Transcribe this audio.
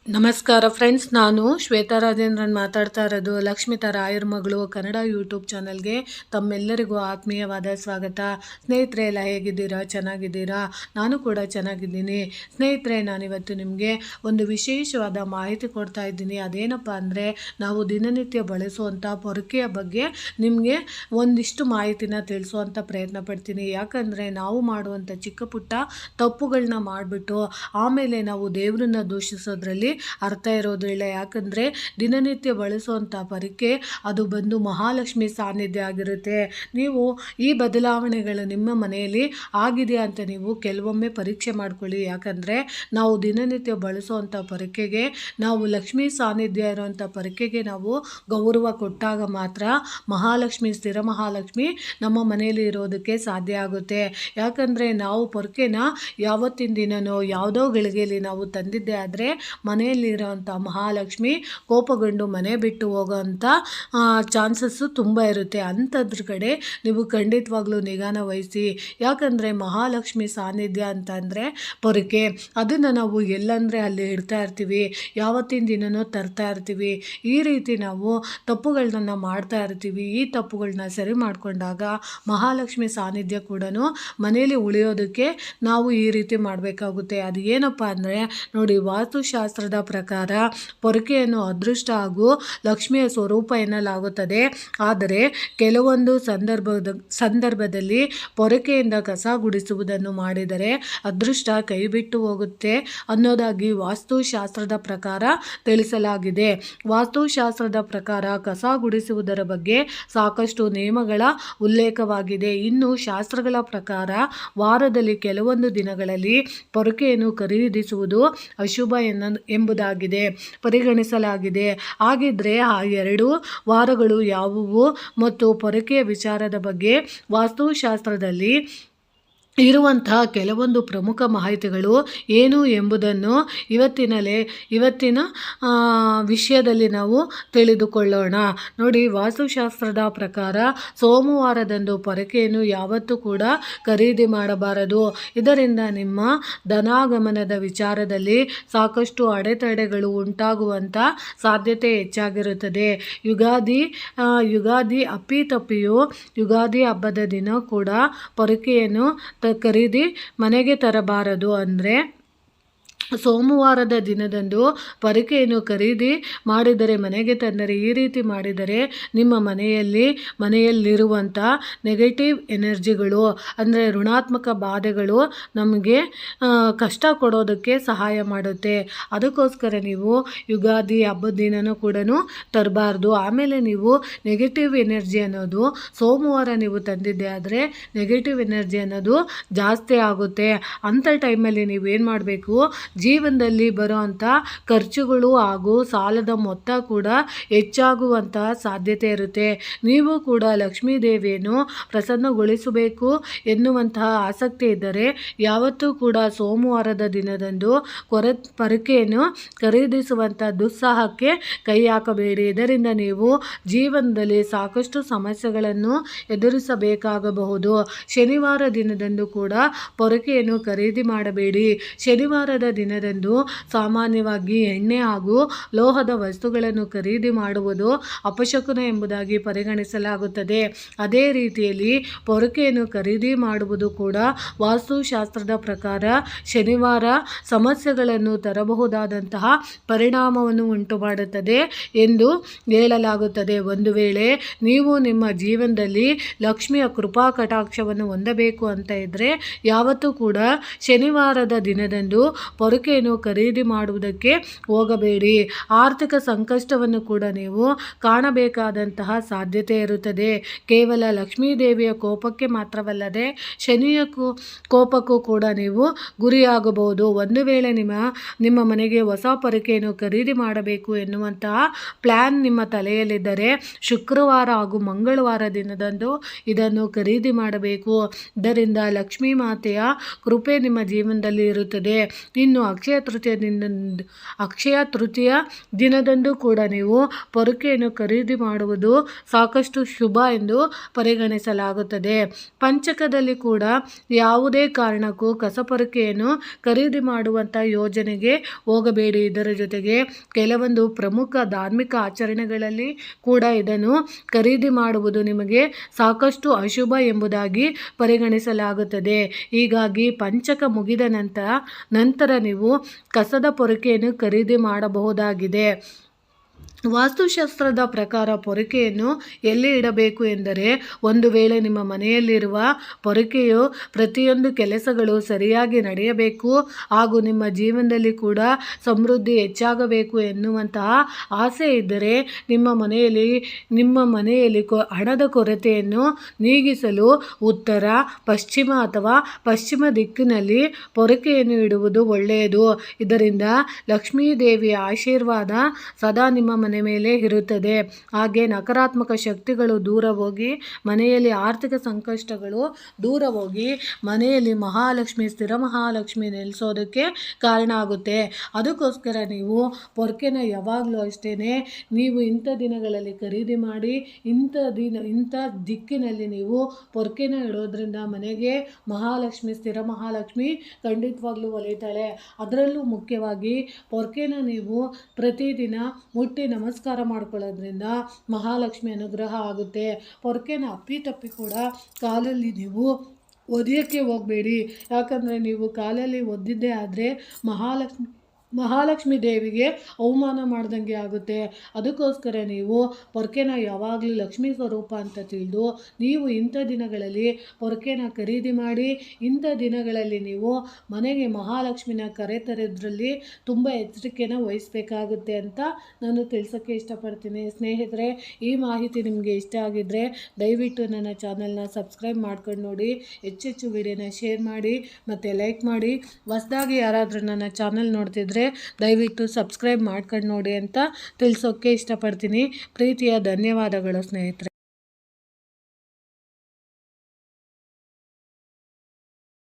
ನಮಸ್ಕಾರ ಫ್ರೆಂಡ್ಸ್, ನಾನು ಶ್ವೇತಾ ರಾಜೇಂದ್ರನ್ ಮಾತಾಡ್ತಾ ಇರೋದು ಲಕ್ಷ್ಮಿತಾ ರಾಯರ್ ಮಗಳು ಕನ್ನಡ ಯೂಟ್ಯೂಬ್ ಚಾನಲ್ಗೆ ತಮ್ಮೆಲ್ಲರಿಗೂ ಆತ್ಮೀಯವಾದ ಸ್ವಾಗತ. ಸ್ನೇಹಿತರೆ, ಎಲ್ಲ ಹೇಗಿದ್ದೀರಾ? ಚೆನ್ನಾಗಿದ್ದೀರಾ? ನಾನು ಕೂಡ ಚೆನ್ನಾಗಿದ್ದೀನಿ. ಸ್ನೇಹಿತರೆ, ನಾನಿವತ್ತು ನಿಮಗೆ ಒಂದು ವಿಶೇಷವಾದ ಮಾಹಿತಿ ಕೊಡ್ತಾ ಇದ್ದೀನಿ. ಅದೇನಪ್ಪ ಅಂದರೆ, ನಾವು ದಿನನಿತ್ಯ ಬಳಸುವಂಥ ಪೊರಕೆಯ ಬಗ್ಗೆ ನಿಮಗೆ ಒಂದಿಷ್ಟು ಮಾಹಿತಿನ ತಿಳಿಸುವಂಥ ಪ್ರಯತ್ನ ಪಡ್ತೀನಿ. ಯಾಕಂದರೆ ನಾವು ಮಾಡುವಂಥ ಚಿಕ್ಕ ಪುಟ್ಟ ತಪ್ಪುಗಳನ್ನ ಮಾಡಿಬಿಟ್ಟು ಆಮೇಲೆ ನಾವು ದೇವರನ್ನ ದೂಷಿಸೋದ್ರಲ್ಲಿ ಅರ್ಥ ಇರೋದಿಲ್ಲ. ಯಾಕಂದರೆ ದಿನನಿತ್ಯ ಬಳಸುವಂಥ ಪೊರಕೆ ಅದು ಬಂದು ಮಹಾಲಕ್ಷ್ಮಿ ಸಾನ್ನಿಧ್ಯ ಆಗಿರುತ್ತೆ. ನೀವು ಈ ಬದಲಾವಣೆಗಳು ನಿಮ್ಮ ಮನೆಯಲ್ಲಿ ಆಗಿದೆ ಅಂತ ನೀವು ಕೆಲವೊಮ್ಮೆ ಪರೀಕ್ಷೆ ಮಾಡ್ಕೊಳ್ಳಿ. ಯಾಕಂದರೆ ನಾವು ದಿನನಿತ್ಯ ಬಳಸುವಂಥ ಪೊರಕೆಗೆ, ನಾವು ಲಕ್ಷ್ಮೀ ಸಾನ್ನಿಧ್ಯ ಇರುವಂಥ ಪೊರಕೆಗೆ ನಾವು ಗೌರವ ಕೊಟ್ಟಾಗ ಮಾತ್ರ ಮಹಾಲಕ್ಷ್ಮಿ, ಸ್ಥಿರ ಮಹಾಲಕ್ಷ್ಮಿ ನಮ್ಮ ಮನೆಯಲ್ಲಿ ಇರೋದಕ್ಕೆ ಸಾಧ್ಯ ಆಗುತ್ತೆ. ಯಾಕಂದರೆ ನಾವು ಪೊರಕೆನ ಯಾವತ್ತಿನ ದಿನನೋ ಯಾವುದೋ ಗಳಿಗೆಯಲ್ಲಿ ನಾವು ತಂದಿದ್ದೆ ಆದರೆ ಮನೆಯಲ್ಲಿರೋವಂಥ ಮಹಾಲಕ್ಷ್ಮಿ ಕೋಪಗೊಂಡು ಮನೆ ಬಿಟ್ಟು ಹೋಗೋವಂಥ ಚಾನ್ಸಸ್ಸು ತುಂಬ ಇರುತ್ತೆ. ಅಂಥದ್ರ ಕಡೆ ನೀವು ಖಂಡಿತವಾಗ್ಲೂ ನಿಗಾನ ವಹಿಸಿ. ಯಾಕಂದರೆ ಮಹಾಲಕ್ಷ್ಮಿ ಸಾನ್ನಿಧ್ಯ ಅಂತಂದರೆ ಪೊರಕೆ, ಅದನ್ನು ನಾವು ಎಲ್ಲಂದರೆ ಅಲ್ಲಿ ಇಡ್ತಾ ಇರ್ತೀವಿ, ಯಾವತ್ತಿನ ದಿನನೂ ತರ್ತಾ ಇರ್ತೀವಿ. ಈ ರೀತಿ ನಾವು ತಪ್ಪುಗಳನ್ನ ಮಾಡ್ತಾ ಇರ್ತೀವಿ. ಈ ತಪ್ಪುಗಳನ್ನ ಸರಿ ಮಾಡಿಕೊಂಡಾಗ ಮಹಾಲಕ್ಷ್ಮಿ ಸಾನ್ನಿಧ್ಯ ಕೂಡ ಮನೆಯಲ್ಲಿ ಉಳಿಯೋದಕ್ಕೆ ನಾವು ಈ ರೀತಿ ಮಾಡಬೇಕಾಗುತ್ತೆ. ಅದು ಏನಪ್ಪ ಅಂದರೆ ನೋಡಿ, ವಾಸ್ತುಶಾಸ್ತ್ರದ ಪ್ರಕಾರ ಪೊರಕೆಯನ್ನು ಅದೃಷ್ಟ ಹಾಗೂ ಲಕ್ಷ್ಮಿಯ ಸ್ವರೂಪ ಎನ್ನಲಾಗುತ್ತದೆ. ಆದರೆ ಕೆಲವೊಂದು ಸಂದರ್ಭದಲ್ಲಿ ಪೊರಕೆಯಿಂದ ಕಸ ಗುಡಿಸುವುದನ್ನು ಮಾಡಿದರೆ ಅದೃಷ್ಟ ಕೈಬಿಟ್ಟು ಹೋಗುತ್ತೆ ಅನ್ನೋದಾಗಿ ವಾಸ್ತುಶಾಸ್ತ್ರದ ಪ್ರಕಾರ ತಿಳಿಸಲಾಗಿದೆ. ವಾಸ್ತುಶಾಸ್ತ್ರದ ಪ್ರಕಾರ ಕಸ ಗುಡಿಸುವುದರ ಬಗ್ಗೆ ಸಾಕಷ್ಟು ನಿಯಮಗಳ ಉಲ್ಲೇಖವಾಗಿದೆ. ಇನ್ನು ಶಾಸ್ತ್ರಗಳ ಪ್ರಕಾರ ವಾರದಲ್ಲಿ ಕೆಲವೊಂದು ದಿನಗಳಲ್ಲಿ ಪೊರಕೆಯನ್ನು ಖರೀದಿಸುವುದು ಅಶುಭ ಎಂಬುದಾಗಿದೆ ಪರಿಗಣಿಸಲಾಗಿದೆ. ಹಾಗಿದ್ರೆ ಆ 2 ವಾರಗಳು ಯಾವುವು ಮತ್ತು ಪೊರಕೆಯ ವಿಚಾರದ ಬಗ್ಗೆ ವಾಸ್ತುಶಾಸ್ತ್ರದಲ್ಲಿ ಇರುವಂತಹ ಕೆಲವೊಂದು ಪ್ರಮುಖ ಮಾಹಿತಿಗಳು ಏನು ಎಂಬುದನ್ನು ಇವತ್ತಿನ ವಿಷಯದಲ್ಲಿ ನಾವು ತಿಳಿದುಕೊಳ್ಳೋಣ. ನೋಡಿ, ವಾಸ್ತುಶಾಸ್ತ್ರದ ಪ್ರಕಾರ ಸೋಮವಾರದಂದು ಪೊರಕೆಯನ್ನು ಯಾವತ್ತೂ ಕೂಡ ಖರೀದಿ ಮಾಡಬಾರದು. ಇದರಿಂದ ನಿಮ್ಮ ಧನಾಗಮನದ ವಿಚಾರದಲ್ಲಿ ಸಾಕಷ್ಟು ಅಡೆತಡೆಗಳು ಉಂಟಾಗುವಂಥ ಸಾಧ್ಯತೆ ಹೆಚ್ಚಾಗಿರುತ್ತದೆ. ಯುಗಾದಿ ಅಪ್ಪಿತಪ್ಪಿಯೂ ಯುಗಾದಿ ಹಬ್ಬದ ದಿನ ಕೂಡ ಪೊರಕೆಯನ್ನು ಖರೀದಿ ಮನೆಗೆ ತರಬಾರದು. ಅಂದರೆ ಸೋಮವಾರದ ದಿನದಂದು ಪೊರಕೆಯನ್ನು ಖರೀದಿ ಮಾಡಿದರೆ, ಮನೆಗೆ ತಂದರೆ, ಈ ರೀತಿ ಮಾಡಿದರೆ ನಿಮ್ಮ ಮನೆಯಲ್ಲಿರುವಂಥ ನೆಗೆಟಿವ್ ಎನರ್ಜಿಗಳು, ಅಂದರೆ ಋಣಾತ್ಮಕ ಬಾಧೆಗಳು ನಮಗೆ ಕಷ್ಟ ಕೊಡೋದಕ್ಕೆ ಸಹಾಯ ಮಾಡುತ್ತೆ. ಅದಕ್ಕೋಸ್ಕರ ನೀವು ಯುಗಾದಿ ಹಬ್ಬದ ದಿನನೂ ಕೂಡ ತರಬಾರ್ದು. ಆಮೇಲೆ ನೀವು ನೆಗೆಟಿವ್ ಎನರ್ಜಿ ಅನ್ನೋದು ಸೋಮವಾರ ನೀವು ತಂದಿದ್ದೆ ಆದರೆ ನೆಗೆಟಿವ್ ಎನರ್ಜಿ ಅನ್ನೋದು ಜಾಸ್ತಿ ಆಗುತ್ತೆ. ಅಂಥ ಟೈಮಲ್ಲಿ ನೀವೇನು ಮಾಡಬೇಕು, ಜೀವನದಲ್ಲಿ ಬರುವಂಥ ಖರ್ಚುಗಳು ಹಾಗೂ ಸಾಲದ ಮೊತ್ತ ಕೂಡ ಹೆಚ್ಚಾಗುವಂತಹ ಸಾಧ್ಯತೆ ಇರುತ್ತೆ. ನೀವು ಕೂಡ ಲಕ್ಷ್ಮೀ ದೇವಿಯನ್ನು ಪ್ರಸನ್ನಗೊಳಿಸಬೇಕು ಎನ್ನುವಂತಹ ಆಸಕ್ತಿ ಇದ್ದರೆ ಯಾವತ್ತೂ ಕೂಡ ಸೋಮವಾರದ ದಿನದಂದು ಪೊರಕೆಯನ್ನು ಖರೀದಿಸುವಂಥ ದುಸ್ಸಾಹಕ್ಕೆ ಕೈ ಹಾಕಬೇಡಿ. ಇದರಿಂದ ನೀವು ಜೀವನದಲ್ಲಿ ಸಾಕಷ್ಟು ಸಮಸ್ಯೆಗಳನ್ನು ಎದುರಿಸಬೇಕಾಗಬಹುದು. ಶನಿವಾರ ದಿನದಂದು ಕೂಡ ಪೊರಕೆಯನ್ನು ಖರೀದಿ ಮಾಡಬೇಡಿ. ಶನಿವಾರದ ದಿನದಂದು ಸಾಮಾನ್ಯವಾಗಿ ಎಣ್ಣೆ ಹಾಗೂ ಲೋಹದ ವಸ್ತುಗಳನ್ನು ಖರೀದಿ ಮಾಡುವುದು ಅಪಶಕುನ ಎಂಬುದಾಗಿ ಪರಿಗಣಿಸಲಾಗುತ್ತದೆ. ಅದೇ ರೀತಿಯಲ್ಲಿ ಪೊರಕೆಯನ್ನು ಖರೀದಿ ಮಾಡುವುದು ಕೂಡ ವಾಸ್ತುಶಾಸ್ತ್ರದ ಪ್ರಕಾರ ಶನಿವಾರ ಸಮಸ್ಯೆಗಳನ್ನು ತರಬಹುದಾದಂತಹ ಪರಿಣಾಮವನ್ನು ಉಂಟು ಮಾಡುತ್ತದೆ ಎಂದು ಹೇಳಲಾಗುತ್ತದೆ. ಒಂದು ವೇಳೆ ನೀವು ನಿಮ್ಮ ಜೀವನದಲ್ಲಿ ಲಕ್ಷ್ಮಿಯ ಕೃಪಾ ಕಟಾಕ್ಷವನ್ನು ಹೊಂದಬೇಕು ಅಂತ ಇದ್ದರೆ ಯಾವತ್ತೂ ಕೂಡ ಶನಿವಾರದ ದಿನದಂದು ಪೊರಕೆಯನ್ನು ಖರೀದಿ ಮಾಡುವುದಕ್ಕೆ ಹೋಗಬೇಡಿ. ಆರ್ಥಿಕ ಸಂಕಷ್ಟವನ್ನು ಕೂಡ ನೀವು ಕಾಣಬೇಕಾದಂತಹ ಸಾಧ್ಯತೆ ಇರುತ್ತದೆ. ಕೇವಲ ಲಕ್ಷ್ಮೀದೇವಿಯ ಕೋಪಕ್ಕೆ ಮಾತ್ರವಲ್ಲದೆ ಶನಿಯ ಕೋಪಕ್ಕೂ ಕೂಡ ನೀವು ಗುರಿಯಾಗಬಹುದು. ಒಂದು ವೇಳೆ ನಿಮ್ಮ ಮನೆಗೆ ಹೊಸ ಪೊರಕೆಯನ್ನು ಖರೀದಿ ಮಾಡಬೇಕು ಎನ್ನುವಂತಹ ಪ್ಲ್ಯಾನ್ ನಿಮ್ಮ ತಲೆಯಲ್ಲಿದ್ದರೆ ಶುಕ್ರವಾರ ಹಾಗೂ ಮಂಗಳವಾರ ದಿನದಂದು ಇದನ್ನು ಖರೀದಿ ಮಾಡಬೇಕು. ಇದರಿಂದ ಲಕ್ಷ್ಮೀ ಮಾತೆಯ ಕೃಪೆ ನಿಮ್ಮ ಜೀವನದಲ್ಲಿ ಇರುತ್ತದೆ. ಇನ್ನು ಅಕ್ಷಯ ತೃತೀಯ ದಿನದಂದು ಕೂಡ ನೀವು ಪೊರಕೆಯನ್ನು ಖರೀದಿ ಮಾಡುವುದು ಸಾಕಷ್ಟು ಶುಭ ಎಂದು ಪರಿಗಣಿಸಲಾಗುತ್ತದೆ. ಪಂಚಕದಲ್ಲಿ ಕೂಡ ಯಾವುದೇ ಕಾರಣಕ್ಕೂ ಕಸಪೊರಕೆಯನ್ನು ಖರೀದಿ ಮಾಡುವಂಥ ಯೋಜನೆಗೆ ಹೋಗಬೇಡಿ. ಇದರ ಜೊತೆಗೆ ಕೆಲವೊಂದು ಪ್ರಮುಖ ಧಾರ್ಮಿಕ ಆಚರಣೆಗಳಲ್ಲಿ ಕೂಡ ಇದನ್ನು ಖರೀದಿ ಮಾಡುವುದು ನಿಮಗೆ ಸಾಕಷ್ಟು ಅಶುಭ ಎಂಬುದಾಗಿ ಪರಿಗಣಿಸಲಾಗುತ್ತದೆ. ಹೀಗಾಗಿ ಪಂಚಕ ಮುಗಿದ ನಂತರ ನೀವು ಕಸದ ಪೊರಕೆಯನ್ನು ಖರೀದಿ ಮಾಡಬಹುದಾಗಿದೆ. ವಾಸ್ತುಶಾಸ್ತ್ರದ ಪ್ರಕಾರ ಪೊರಕೆಯನ್ನು ಎಲ್ಲಿ ಇಡಬೇಕು ಎಂದರೆ, ಒಂದು ವೇಳೆ ನಿಮ್ಮ ಮನೆಯಲ್ಲಿರುವ ಪೊರಕೆಯು ಪ್ರತಿಯೊಂದು ಕೆಲಸಗಳು ಸರಿಯಾಗಿ ನಡೆಯಬೇಕು ಹಾಗೂ ನಿಮ್ಮ ಜೀವನದಲ್ಲಿ ಕೂಡ ಸಮೃದ್ಧಿ ಹೆಚ್ಚಾಗಬೇಕು ಎನ್ನುವಂತಹ ಆಸೆ ಇದ್ದರೆ ನಿಮ್ಮ ಮನೆಯಲ್ಲಿ ಹಣದ ಕೊರತೆಯನ್ನು ನೀಗಿಸಲು ಉತ್ತರ, ಪಶ್ಚಿಮ ಅಥವಾ ಪಶ್ಚಿಮ ದಿಕ್ಕಿನಲ್ಲಿ ಪೊರಕೆಯನ್ನು ಇಡುವುದು ಒಳ್ಳೆಯದು. ಇದರಿಂದ ಲಕ್ಷ್ಮೀದೇವಿಯ ಆಶೀರ್ವಾದ ಸದಾ ನಿಮ್ಮ ಮನೆ ಮೇಲೆ ಇರುತ್ತದೆ. ಹಾಗೆ ನಕಾರಾತ್ಮಕ ಶಕ್ತಿಗಳು ದೂರ ಹೋಗಿ ಮನೆಯಲ್ಲಿ ಆರ್ಥಿಕ ಸಂಕಷ್ಟಗಳು ದೂರ ಹೋಗಿ ಮನೆಯಲ್ಲಿ ಮಹಾಲಕ್ಷ್ಮಿ, ಸ್ಥಿರ ಮಹಾಲಕ್ಷ್ಮಿ ನೆಲೆಸೋದಕ್ಕೆ ಕಾರಣ ಆಗುತ್ತೆ. ಅದಕ್ಕೋಸ್ಕರ ನೀವು ಪೊರಕೆನ ಯಾವಾಗಲೂ ಅಷ್ಟೇ ನೀವು ಇಂಥ ದಿನಗಳಲ್ಲಿ ಖರೀದಿ ಮಾಡಿ ಇಂಥ ದಿಕ್ಕಿನಲ್ಲಿ ನೀವು ಪೊರಕೆನ ಇಡೋದ್ರಿಂದ ಮನೆಗೆ ಮಹಾಲಕ್ಷ್ಮಿ, ಸ್ಥಿರ ಮಹಾಲಕ್ಷ್ಮಿ ಖಂಡಿತವಾಗ್ಲೂ ಒಲಿತಾಳೆ. ಅದರಲ್ಲೂ ಮುಖ್ಯವಾಗಿ ಪೊರಕೆನ ನೀವು ಪ್ರತಿದಿನ ಮುಟ್ಟಿ ನಮಸ್ಕಾರ ಮಾಡ್ಕೊಳ್ಳೋದ್ರಿಂದ ಮಹಾಲಕ್ಷ್ಮಿ ಅನುಗ್ರಹ ಆಗುತ್ತೆ. ಪೊರಕೆನ ಅಪ್ಪಿತಪ್ಪಿ ಕೂಡ ಕಾಲಲ್ಲಿ ನೀವು ಒದೆಯೋಕ್ಕೆ ಹೋಗಬೇಡಿ. ಯಾಕಂದರೆ ನೀವು ಕಾಲಲ್ಲಿ ಒದ್ದಿದ್ದೇ ಆದರೆ ಮಹಾಲಕ್ಷ್ಮಿ ದೇವಿಗೆ ಅವಮಾನ ಮಾಡ್ದಂಗೆ ಆಗುತ್ತೆ. ಅದಕ್ಕೋಸ್ಕರ ನೀವು ಪೊರಕೆನ ಯಾವಾಗಲೂ ಲಕ್ಷ್ಮೀ ಸ್ವರೂಪ ಅಂತ ತಿಳಿದು ನೀವು ಇಂಥ ದಿನಗಳಲ್ಲಿ ಪೊರಕೆನ ಖರೀದಿ ಮಾಡಿ ಇಂಥ ದಿನಗಳಲ್ಲಿ ನೀವು ಮನೆಗೆ ಮಹಾಲಕ್ಷ್ಮಿನ ಕರೆತರೋದ್ರಲ್ಲಿ ತುಂಬ ಎಚ್ಚರಿಕೆನ ವಹಿಸಬೇಕಾಗುತ್ತೆ ಅಂತ ನಾನು ತಿಳಿಸೋಕ್ಕೆ ಇಷ್ಟಪಡ್ತೀನಿ. ಸ್ನೇಹಿತರೆ, ಈ ಮಾಹಿತಿ ನಿಮಗೆ ಇಷ್ಟ ಆಗಿದ್ದರೆ ದಯವಿಟ್ಟು ನನ್ನ ಚಾನಲ್ನ ಸಬ್ಸ್ಕ್ರೈಬ್ ಮಾಡ್ಕೊಂಡು ನೋಡಿ, ಹೆಚ್ಚೆಚ್ಚು ವಿಡಿಯೋನ ಶೇರ್ ಮಾಡಿ ಮತ್ತು ಲೈಕ್ ಮಾಡಿ. ಹೊಸದಾಗಿ ಯಾರಾದರೂ ನನ್ನ ಚಾನಲ್ ನೋಡ್ತಿದ್ರೆ ದಯವಿಟ್ಟು ಸಬ್ಸ್ಕ್ರೈಬ್ ಮಾಡ್ಕೊಂಡು ನೋಡಿ ಅಂತ ತಿಳಿಸೋಕ್ಕೆ ಇಷ್ಟಪಡ್ತೀನಿ. ಪ್ರೀತಿಯ ಧನ್ಯವಾದಗಳು ಸ್ನೇಹಿತರೆ.